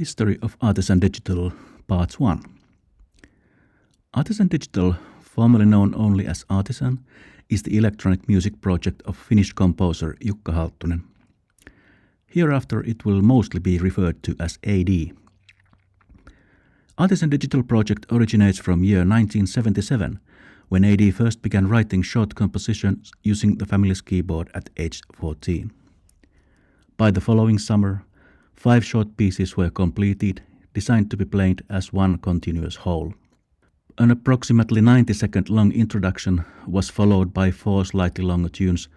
History of Artisan Digital, Part 1. Artisan Digital, formerly known only as Artisan, is the electronic music project of Finnish composer Jukka Halttunen. Hereafter it will mostly be referred to as AD. Artisan Digital project originates from year 1977, when AD first began writing short compositions using the family's keyboard at age 14. By the following summer, 5 short pieces were completed, designed to be played as one continuous whole. An approximately 90-second long introduction was followed by 4 slightly longer tunes,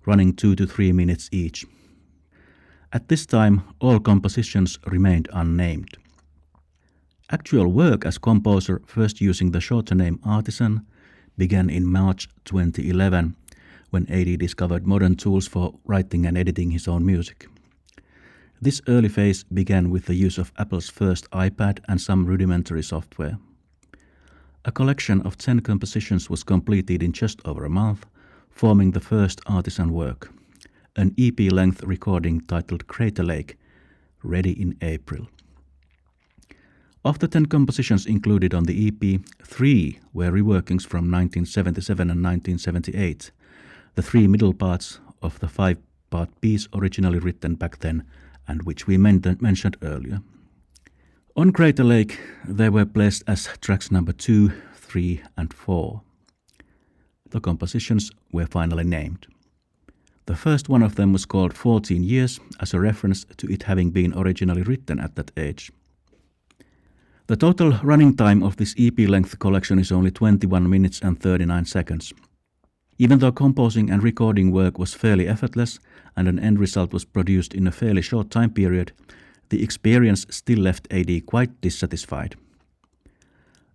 running 2 to 3 minutes each. At this time, all compositions remained unnamed. Actual work as composer, first using the shorter name Artisan, began in March 2011, when AD discovered modern tools for writing and editing his own music. This early phase began with the use of Apple's first iPad and some rudimentary software. A collection of 10 compositions was completed in just over a month, forming the first Artisan work, an EP-length recording titled Crater Lake, ready in April. Of the 10 compositions included on the EP, 3 were reworkings from 1977 and 1978, the 3 middle parts of the 5-part piece originally written back then, and which we mentioned earlier. On Crater Lake, they were placed as tracks number 2, 3, and 4. The compositions were finally named. The first one of them was called 14 Years, as a reference to it having been originally written at that age. The total running time of this EP-length collection is only 21 minutes and 39 seconds. Even though composing and recording work was fairly effortless and an end result was produced in a fairly short time period, the experience still left AD quite dissatisfied.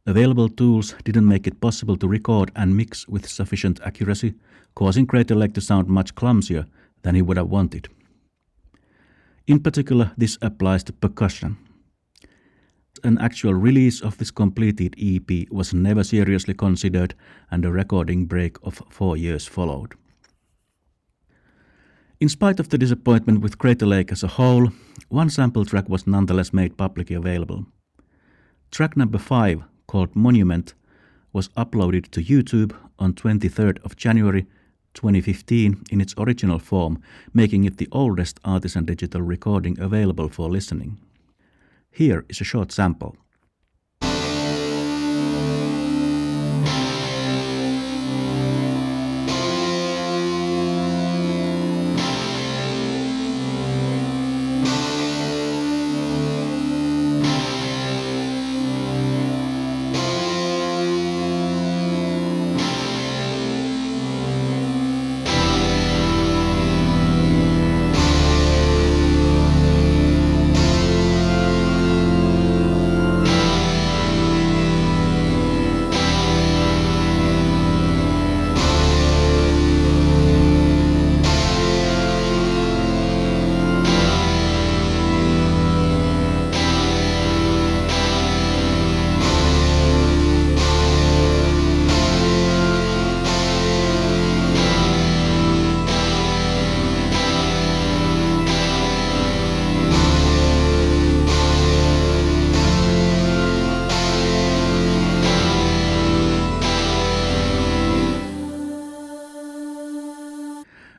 Available tools didn't make it possible to record and mix with sufficient accuracy, causing Crater Lake to sound much clumsier than he would have wanted. In particular, this applies to percussion. An actual release of this completed EP was never seriously considered, and a recording break of 4 years followed. In spite of the disappointment with Crater Lake as a whole, one sample track was nonetheless made publicly available. Track number 5, called Monument, was uploaded to YouTube on 23rd of January 2015 in its original form, making it the oldest Artisan Digital recording available for listening. Here is a short sample.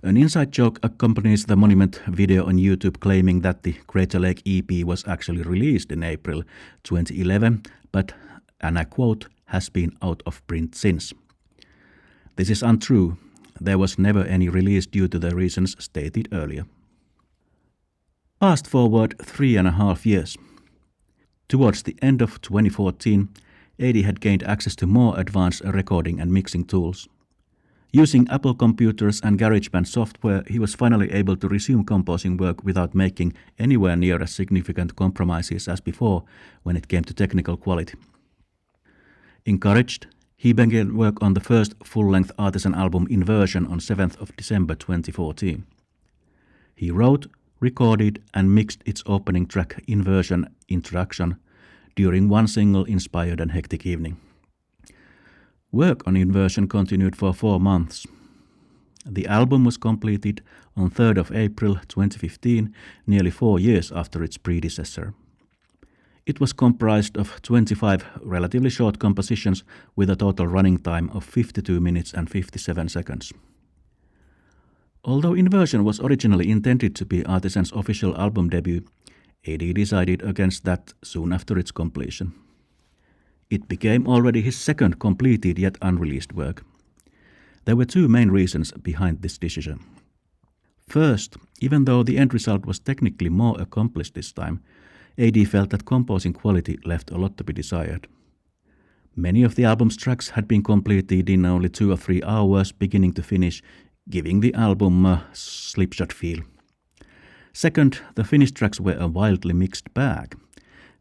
An inside joke accompanies the Monument video on YouTube, claiming that the Crater Lake EP was actually released in April 2011, but, and I quote, has been out of print since. This is untrue. There was never any release due to the reasons stated earlier. Fast forward 3.5 years. Towards the end of 2014, AD had gained access to more advanced recording and mixing tools. Using Apple computers and GarageBand software, he was finally able to resume composing work without making anywhere near as significant compromises as before when it came to technical quality. Encouraged, he began work on the first full-length Artisan album Inversion on 7th of December 2014. He wrote, recorded and mixed its opening track Inversion Introduction during one single inspired and hectic evening. Work on Inversion continued for 4 months. The album was completed on 3rd of April 2015, nearly 4 years after its predecessor. It was comprised of 25 relatively short compositions with a total running time of 52 minutes and 57 seconds. Although Inversion was originally intended to be Artisan's official album debut, AD decided against that soon after its completion. It became already his second completed yet unreleased work. There were two main reasons behind this decision. First, even though the end result was technically more accomplished this time, AD felt that composing quality left a lot to be desired. Many of the album's tracks had been completed in only 2 or 3 hours beginning to finish, giving the album a slipshod feel. Second, the finished tracks were a wildly mixed bag.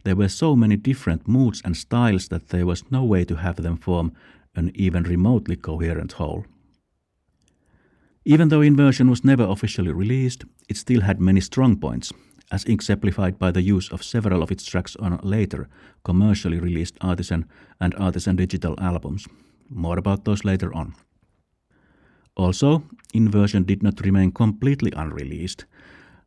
There were so many different moods and styles that there was no way to have them form an even remotely coherent whole. Even though Inversion was never officially released, it still had many strong points, as exemplified by the use of several of its tracks on later, commercially released Artisan and Artisan Digital albums. More about those later on. Also, Inversion did not remain completely unreleased.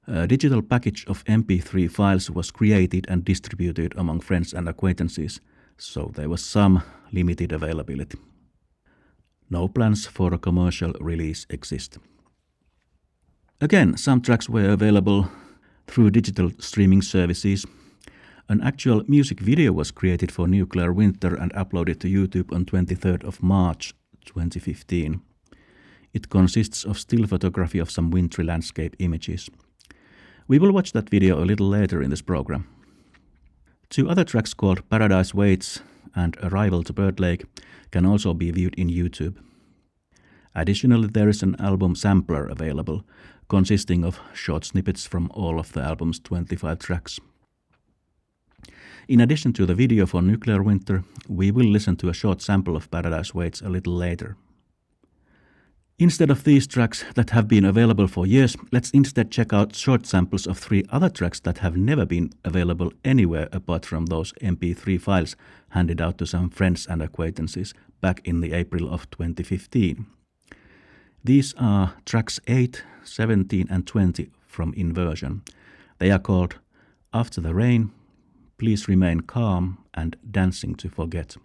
A digital package of MP3 files was created and distributed among friends and acquaintances, so there was some limited availability. No plans for a commercial release exist. Again, some tracks were available through digital streaming services. An actual music video was created for Nuclear Winter and uploaded to YouTube on 23rd of March 2015. It consists of still photography of some wintry landscape images. We will watch that video a little later in this program. 2 other tracks called Paradise Waits and Arrival to Bird Lake can also be viewed in YouTube. Additionally, there is an album sampler available, consisting of short snippets from all of the album's 25 tracks. In addition to the video for Nuclear Winter, we will listen to a short sample of Paradise Waits a little later. Instead of these tracks that have been available for years, let's instead check out short samples of 3 other tracks that have never been available anywhere apart from those MP3 files handed out to some friends and acquaintances back in the April of 2015. These are tracks 8, 17 and 20 from Inversion. They are called After the Rain, Please Remain Calm and Dancing to Forget.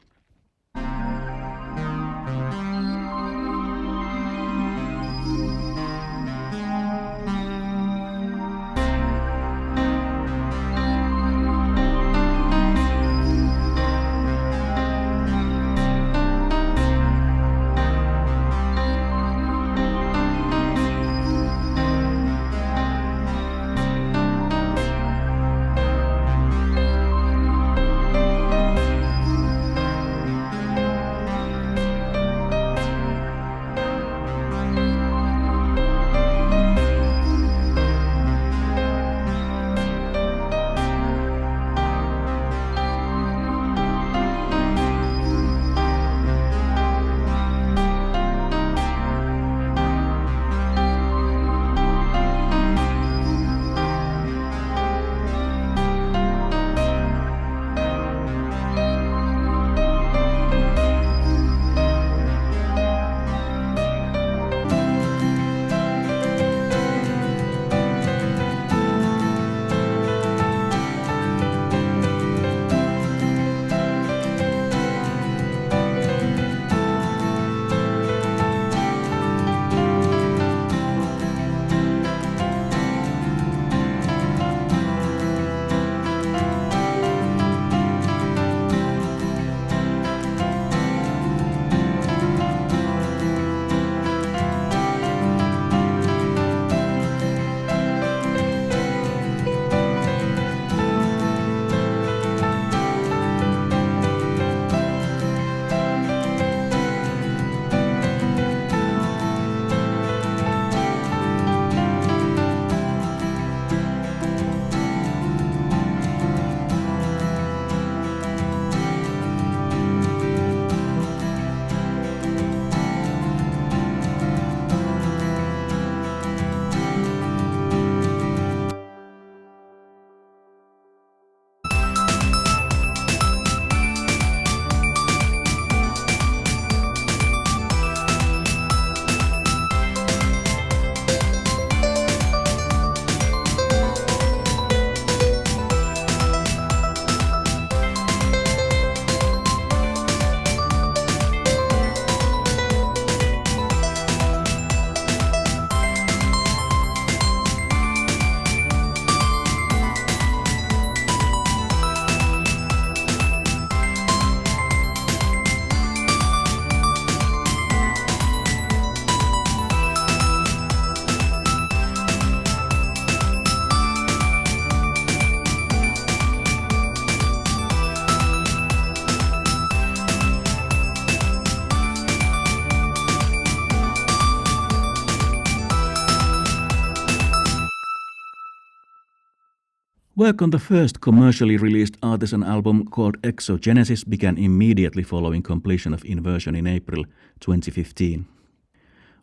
Work on the first commercially released Artisan album called Exogenesis began immediately following completion of Inversion in April 2015.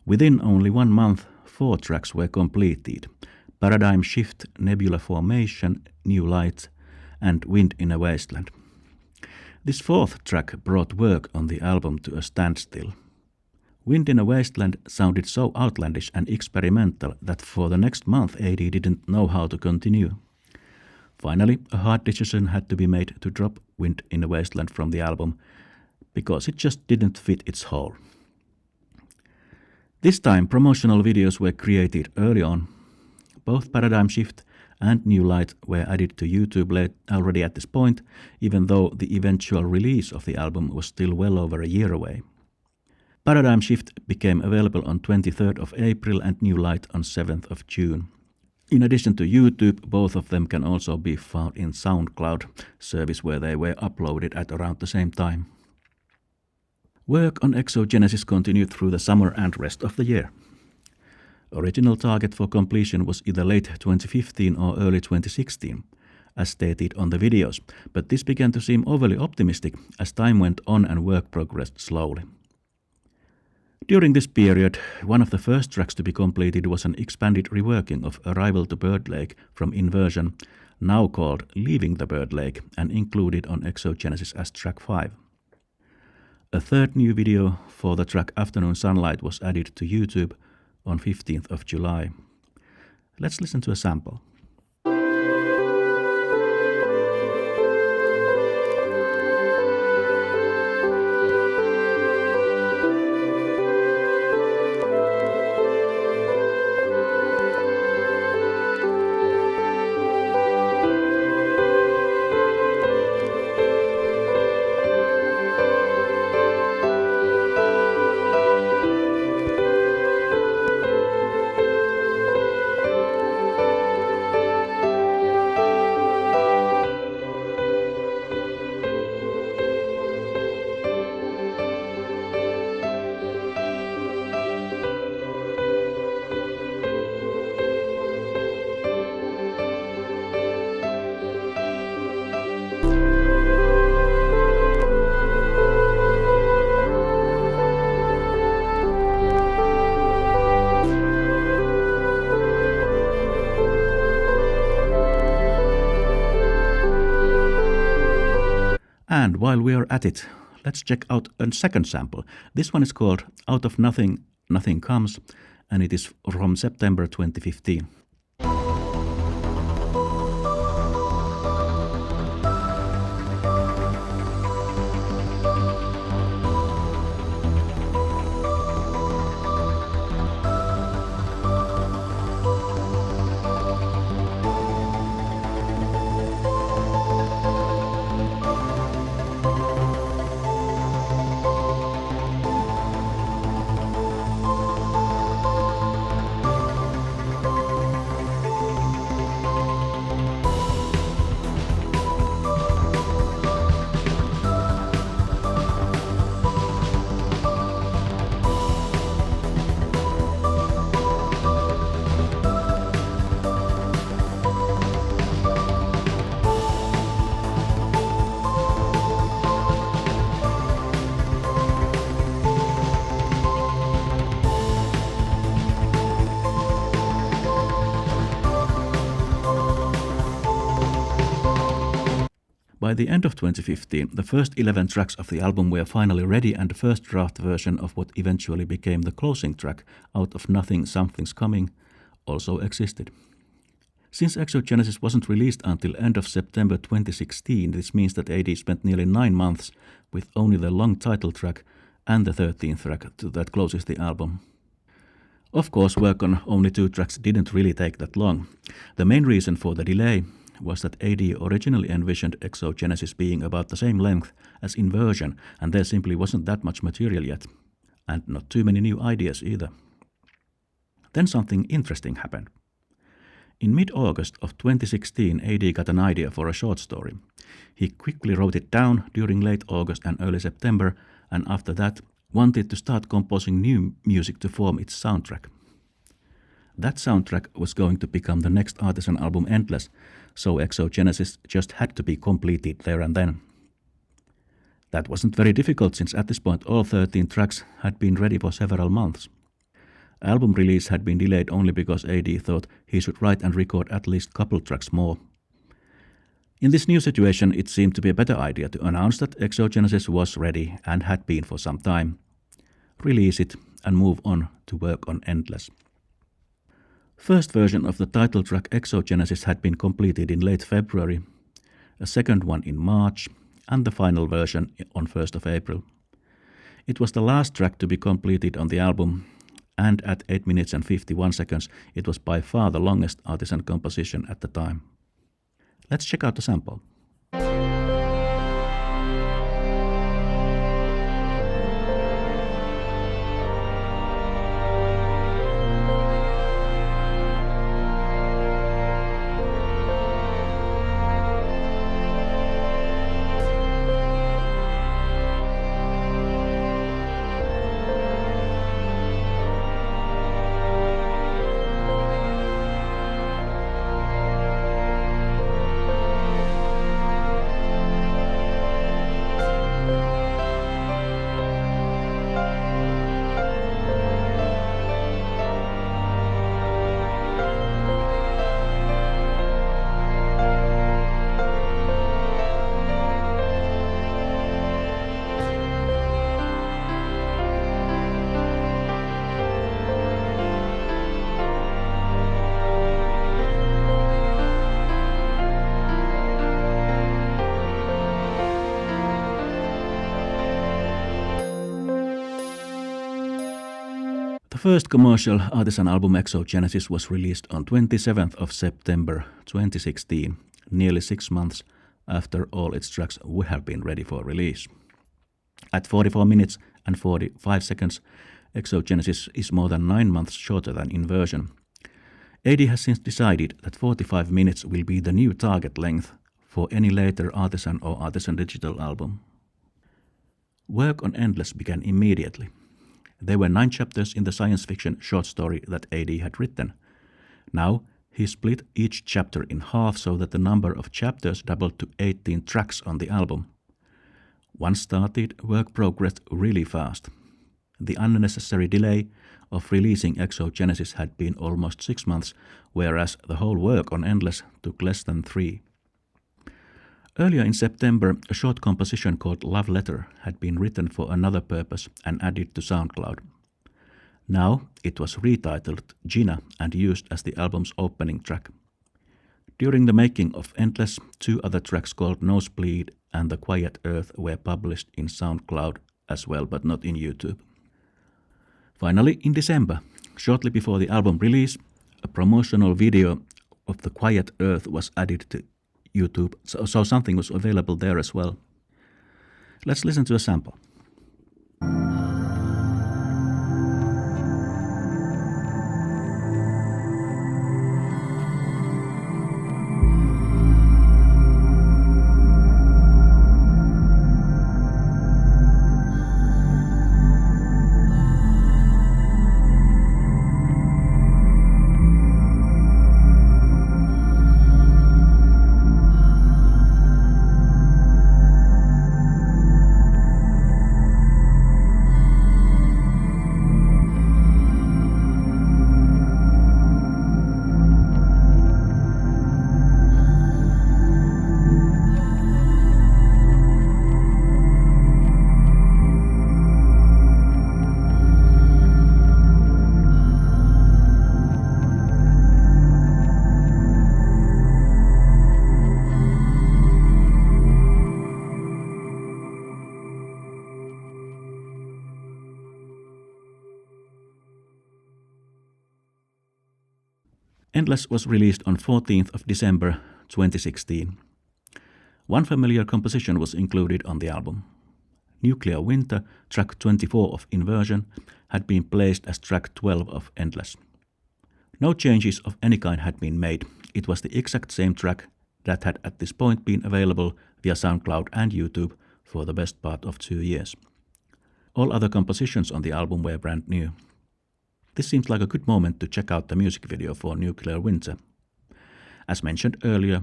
Within only 1 month, 4 tracks were completed: Paradigm Shift, Nebula Formation, New Light, and Wind in a Wasteland. This 4th track brought work on the album to a standstill. Wind in a Wasteland sounded so outlandish and experimental that for the next month AD didn't know how to continue. Finally, a hard decision had to be made to drop Wind in a Wasteland from the album, because it just didn't fit its whole. This time, promotional videos were created early on. Both Paradigm Shift and New Light were added to YouTube already at this point, even though the eventual release of the album was still well over a year away. Paradigm Shift became available on 23rd of April and New Light on 7th of June. In addition to YouTube, both of them can also be found in SoundCloud service, where they were uploaded at around the same time. Work on Exogenesis continued through the summer and rest of the year. Original target for completion was either late 2015 or early 2016, as stated on the videos, but this began to seem overly optimistic as time went on and work progressed slowly. During this period, one of the first tracks to be completed was an expanded reworking of Arrival to Bird Lake from Inversion, now called Leaving the Bird Lake, and included on Exogenesis as track 5. A third new video for the track Afternoon Sunlight was added to YouTube on 15th of July. Let's listen to a sample. And while we are at it, let's check out a second sample. This one is called Out of Nothing, Nothing Comes, and it is from September 2015. By the end of 2015, the first 11 tracks of the album were finally ready, and the first draft version of what eventually became the closing track, Out of Nothing, Something's Coming, also existed. Since Exogenesis wasn't released until end of September 2016, this means that AD spent nearly 9 months with only the long title track and the 13th track that closes the album. Of course, work on only 2 tracks didn't really take that long. The main reason for the delay was that AD originally envisioned Exogenesis being about the same length as Inversion, and there simply wasn't that much material yet, and not too many new ideas either. Then something interesting happened. In mid-August of 2016, AD got an idea for a short story. He quickly wrote it down during late August and early September, and after that wanted to start composing new music to form its soundtrack. That soundtrack was going to become the next Artisan album, Endless, so Exogenesis just had to be completed there and then. That wasn't very difficult since at this point all 13 tracks had been ready for several months. Album release had been delayed only because AD thought he should write and record at least couple tracks more. In this new situation, it seemed to be a better idea to announce that Exogenesis was ready and had been for some time, release it and move on to work on Endless. First version of the title track Exogenesis had been completed in late February, a second one in March, and the final version on 1st of April. It was the last track to be completed on the album, and at 8 minutes and 51 seconds, it was by far the longest Artisan composition at the time. Let's check out the sample. The first commercial Artisan album Exogenesis was released on 27th of September 2016, nearly 6 months after all its tracks would have been ready for release. At 44 minutes and 45 seconds, Exogenesis is more than 9 months shorter than Inversion. AD has since decided that 45 minutes will be the new target length for any later Artisan or Artisan Digital album. Work on Endless began immediately. There were 9 chapters in the science fiction short story that AD had written. Now, he split each chapter in half so that the number of chapters doubled to 18 tracks on the album. Once started, work progressed really fast. The unnecessary delay of releasing Exogenesis had been almost 6 months, whereas the whole work on Endless took less than 3. Earlier in September, a short composition called Love Letter had been written for another purpose and added to SoundCloud. Now it was retitled Gina and used as the album's opening track. During the making of Endless, 2 other tracks called Nosebleed and The Quiet Earth were published in SoundCloud as well, but not in YouTube. Finally, in December, shortly before the album release, a promotional video of The Quiet Earth was added to YouTube, so something was available there as well. Let's listen to a sample. Endless was released on 14th of December 2016. One familiar composition was included on the album. Nuclear Winter, track 24 of Inversion, had been placed as track 12 of Endless. No changes of any kind had been made. It was the exact same track that had at this point been available via SoundCloud and YouTube for the best part of 2 years. All other compositions on the album were brand new. This seems like a good moment to check out the music video for Nuclear Winter. As mentioned earlier,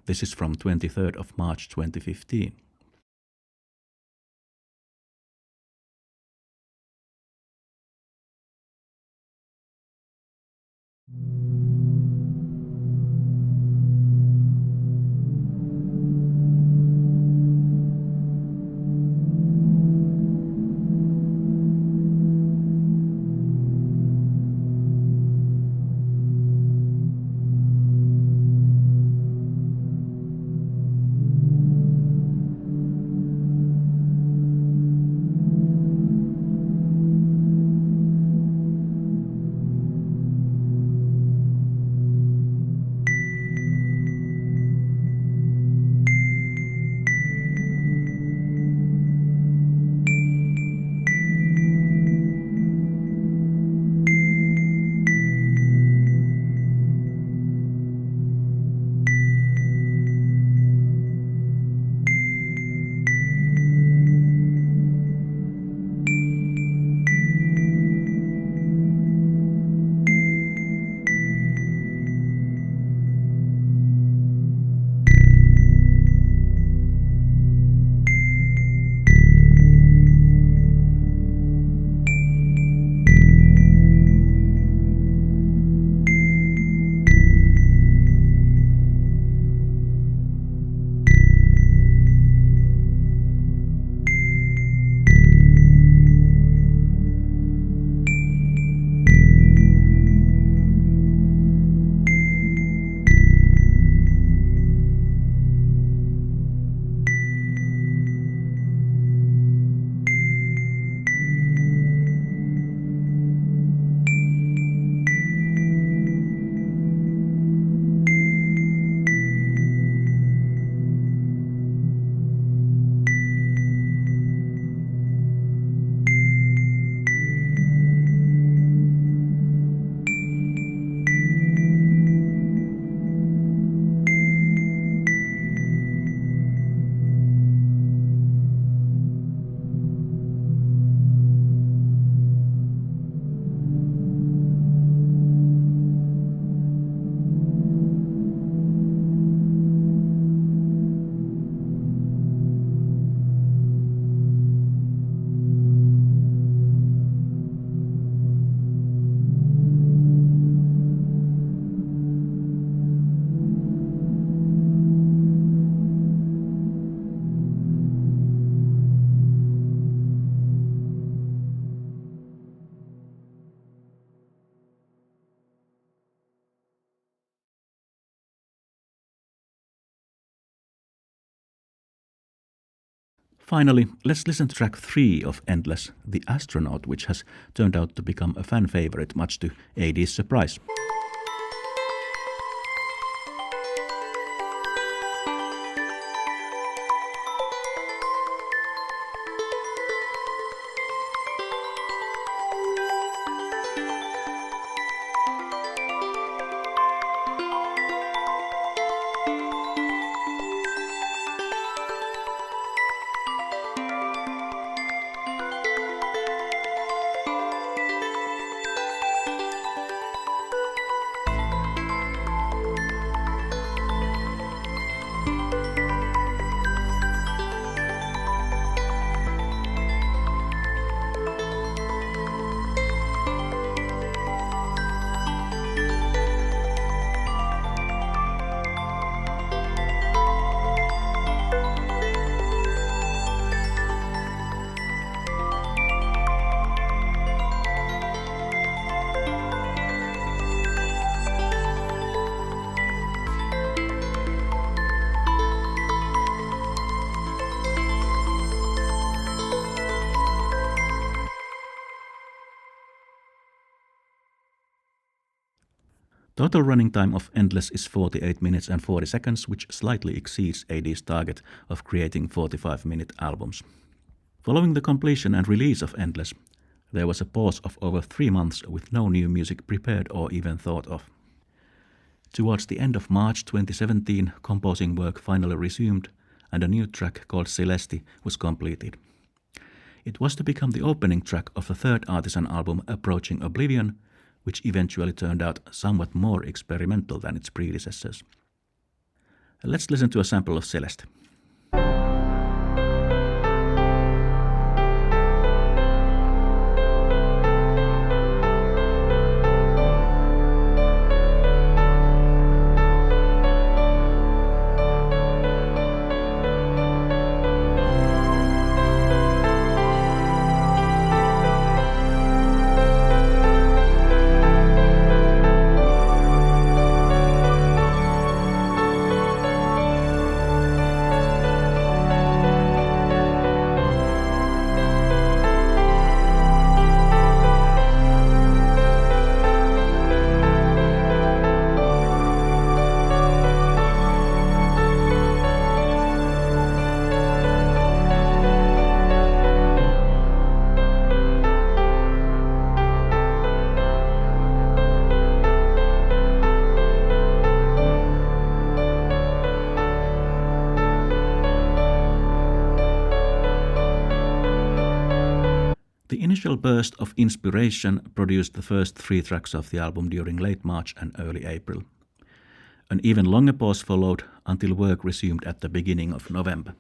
This is from 23rd of March 2015. Finally, let's listen to track 3 of Endless, The Astronaut, which has turned out to become a fan favorite, much to AD's surprise. Total running time of Endless is 48 minutes and 40 seconds, which slightly exceeds AD's target of creating 45-minute albums. Following the completion and release of Endless, there was a pause of over 3 months with no new music prepared or even thought of. Towards the end of March 2017, composing work finally resumed, and a new track called Celeste was completed. It was to become the opening track of the third Artisan album, Approaching Oblivion, which eventually turned out somewhat more experimental than its predecessors. Let's listen to a sample of Celeste. The initial burst of inspiration produced the first 3 tracks of the album during late March and early April. An even longer pause followed until work resumed at the beginning of November.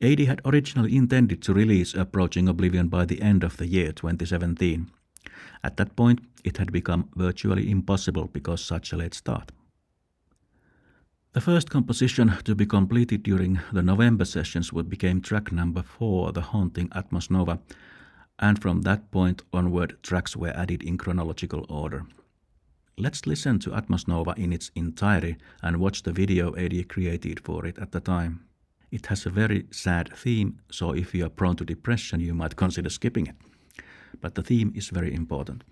AD had originally intended to release Approaching Oblivion by the end of the year 2017. At that point, it had become virtually impossible because such a late start. The first composition to be completed during the November sessions became track number 4, The Haunting Atmos Nova, and from that point onward tracks were added in chronological order. Let's listen to Atmos Nova in its entirety and watch the video AD created for it at the time. It has a very sad theme, so if you are prone to depression you might consider skipping it. But the theme is very important.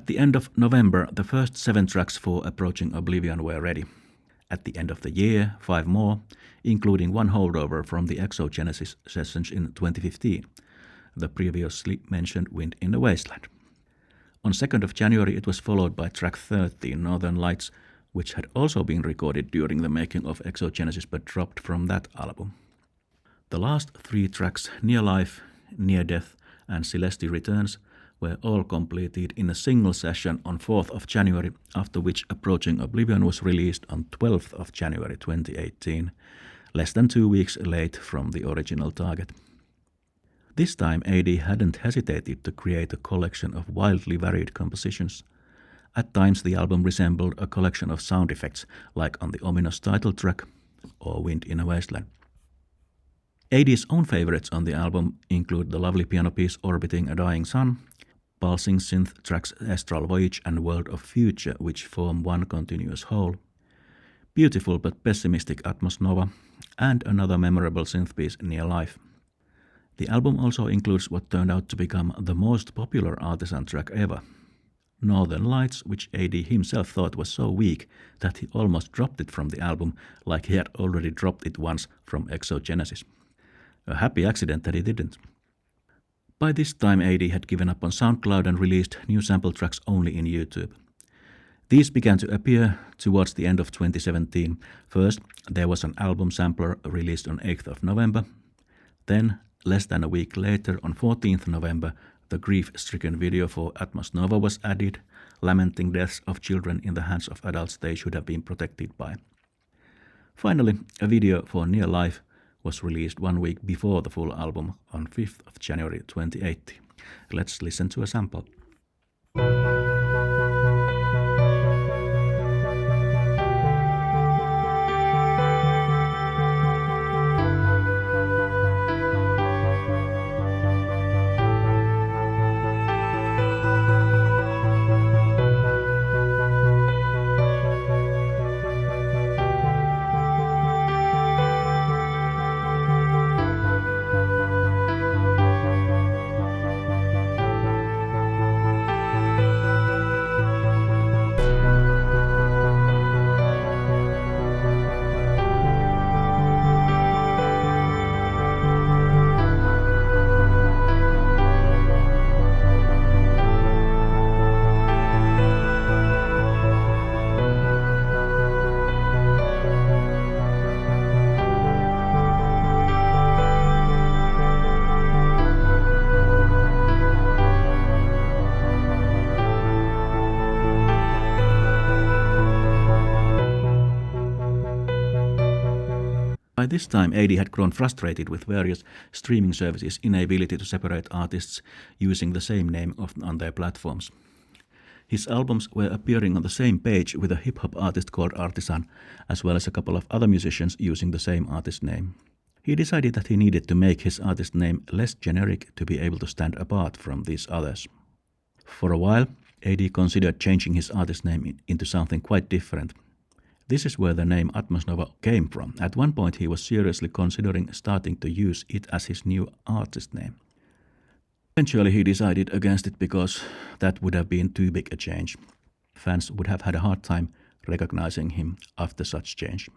At the end of November, the first 7 tracks for Approaching Oblivion were ready. At the end of the year, 5 more, including one holdover from the Exogenesis sessions in 2015, the previously mentioned Wind in the Wasteland. On 2nd of January, it was followed by track 13, Northern Lights, which had also been recorded during the making of Exogenesis but dropped from that album. The last 3 tracks, Near Life, Near Death, and Celeste Returns, were all completed in a single session on 4th of January, after which Approaching Oblivion was released on 12th of January 2018, less than 2 weeks late from the original target. This time AD hadn't hesitated to create a collection of wildly varied compositions. At times the album resembled a collection of sound effects, like on the ominous title track or Wind in a Wasteland. AD's own favorites on the album include the lovely piano piece Orbiting a Dying Sun, pulsing synth tracks Astral Voyage and World of Future, which form one continuous whole, beautiful but pessimistic Atmos Nova, and another memorable synth piece, Near Life. The album also includes what turned out to become the most popular Artisan track ever, Northern Lights, which AD himself thought was so weak that he almost dropped it from the album, like he had already dropped it once from Exogenesis. A happy accident that he didn't. By this time AD had given up on SoundCloud and released new sample tracks only in YouTube. These began to appear towards the end of 2017. First, there was an album sampler released on 8th of November. Then, less than a week later, on 14th November, the grief-stricken video for Atmos Nova was added, lamenting deaths of children in the hands of adults they should have been protected by. Finally, a video for Near Life was released 1 week before the full album on 5th of January 2018. Let's listen to a sample. By this time, AD had grown frustrated with various streaming services' inability to separate artists using the same name on their platforms. His albums were appearing on the same page with a hip-hop artist called Artisan, as well as a couple of other musicians using the same artist name. He decided that he needed to make his artist name less generic to be able to stand apart from these others. For a while, AD considered changing his artist name into something quite different. This is where the name Atmos Nova came from. At one point he was seriously considering starting to use it as his new artist name. Eventually he decided against it because that would have been too big a change. Fans would have had a hard time recognizing him after such change.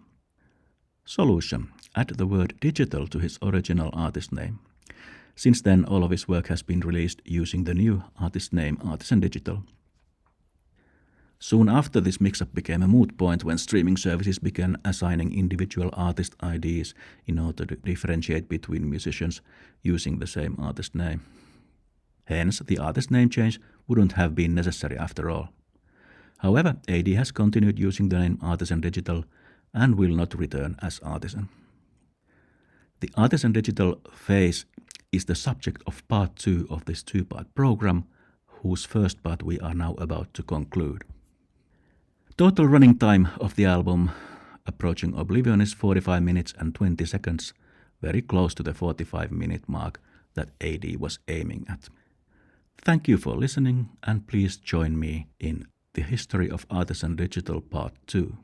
Solution: add the word digital to his original artist name. Since then, all of his work has been released using the new artist name Artisan Digital. Soon after, this mix-up became a moot point when streaming services began assigning individual artist IDs in order to differentiate between musicians using the same artist name. Hence, the artist name change wouldn't have been necessary after all. However, AD has continued using the name Artisan Digital and will not return as Artisan. The Artisan Digital phase is the subject of part 2 of this 2-part program, whose first part we are now about to conclude. Total running time of the album Approaching Oblivion is 45 minutes and 20 seconds, very close to the 45-minute mark that AD was aiming at. Thank you for listening, and please join me in the history of Artisan Digital Part 2.